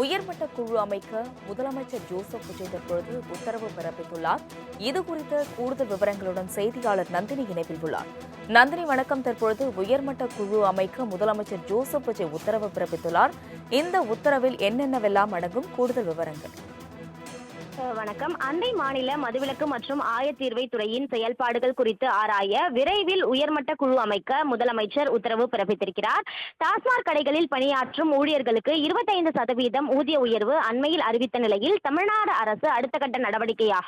உயர்மட்ட குழு அமைக்க முதலமைச்சர் ஜோசப் விஜய் தற்பொழுது உத்தரவு பிறப்பித்துள்ளார். இதுகுறித்த கூடுதல் விவரங்களுடன் செய்தியாளர் நந்தினி இணைப்பில் உள்ளார். நந்தினி வணக்கம். தற்பொழுது உயர்மட்ட குழு அமைக்க முதலமைச்சர் ஜோசப் விஜய் உத்தரவு பிறப்பித்துள்ளார். இந்த உத்தரவில் என்னென்னவெல்லாம் அடங்கும்? கூடுதல் விவரங்கள். வணக்கம். அண்டை மாநில மதுவிலக்கு மற்றும் ஆயத்தீர்வை துறையின் செயல்பாடுகள் குறித்து ஆராய விரைவில் உயர்மட்ட குழு அமைக்க முதலமைச்சர் உத்தரவு பிறப்பித்திருக்கிறார். டாஸ்மாக் கடைகளில் பணியாற்றும் ஊழியர்களுக்கு 25% ஊதிய உயர்வு அண்மையில் அறிவித்த நிலையில் தமிழ்நாடு அரசு அடுத்த கட்ட நடவடிக்கையாக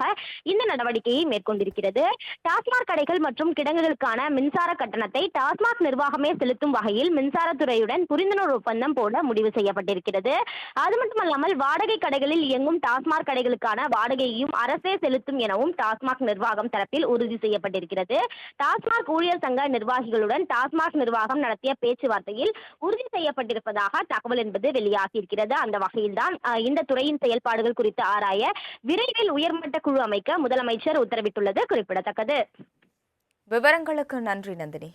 இந்த நடவடிக்கையை மேற்கொண்டிருக்கிறது. டாஸ்மாக் கடைகள் மற்றும் கிடங்குகளுக்கான மின்சார கட்டணத்தை டாஸ்மாக் நிர்வாகமே செலுத்தும் வகையில் மின்சாரத்துறையுடன் புரிந்துணர்வு ஒப்பந்தம் போட முடிவு செய்யப்பட்டிருக்கிறது. அது மட்டுமல்லாமல் வாடகை கடைகளில் இயங்கும் டாஸ்மாக் கடைகளுக்கான வாடகையையும் அரசே செலுத்தும் எனவும் டாஸ்மாக் நிர்வாகம் தரப்பில் உறுதி செய்யப்பட்டிருக்கிறது. டாஸ்மாக் ஊழியர் சங்க நிர்வாகிகளுடன் டாஸ்மாக் நிர்வாகம் நடத்திய பேச்சுவார்த்தையில் உறுதி செய்யப்பட்டிருப்பதாக தகவல் என்பது வெளியாகியிருக்கிறது. அந்த வகையில்தான் இந்த துறையின் செயல்பாடுகள் குறித்து ஆராய விரைவில் உயர்மட்ட குழு அமைக்க முதலமைச்சர் உத்தரவிட்டுள்ளது குறிப்பிடத்தக்கது. விவரங்களுக்கு நன்றி நந்தினி.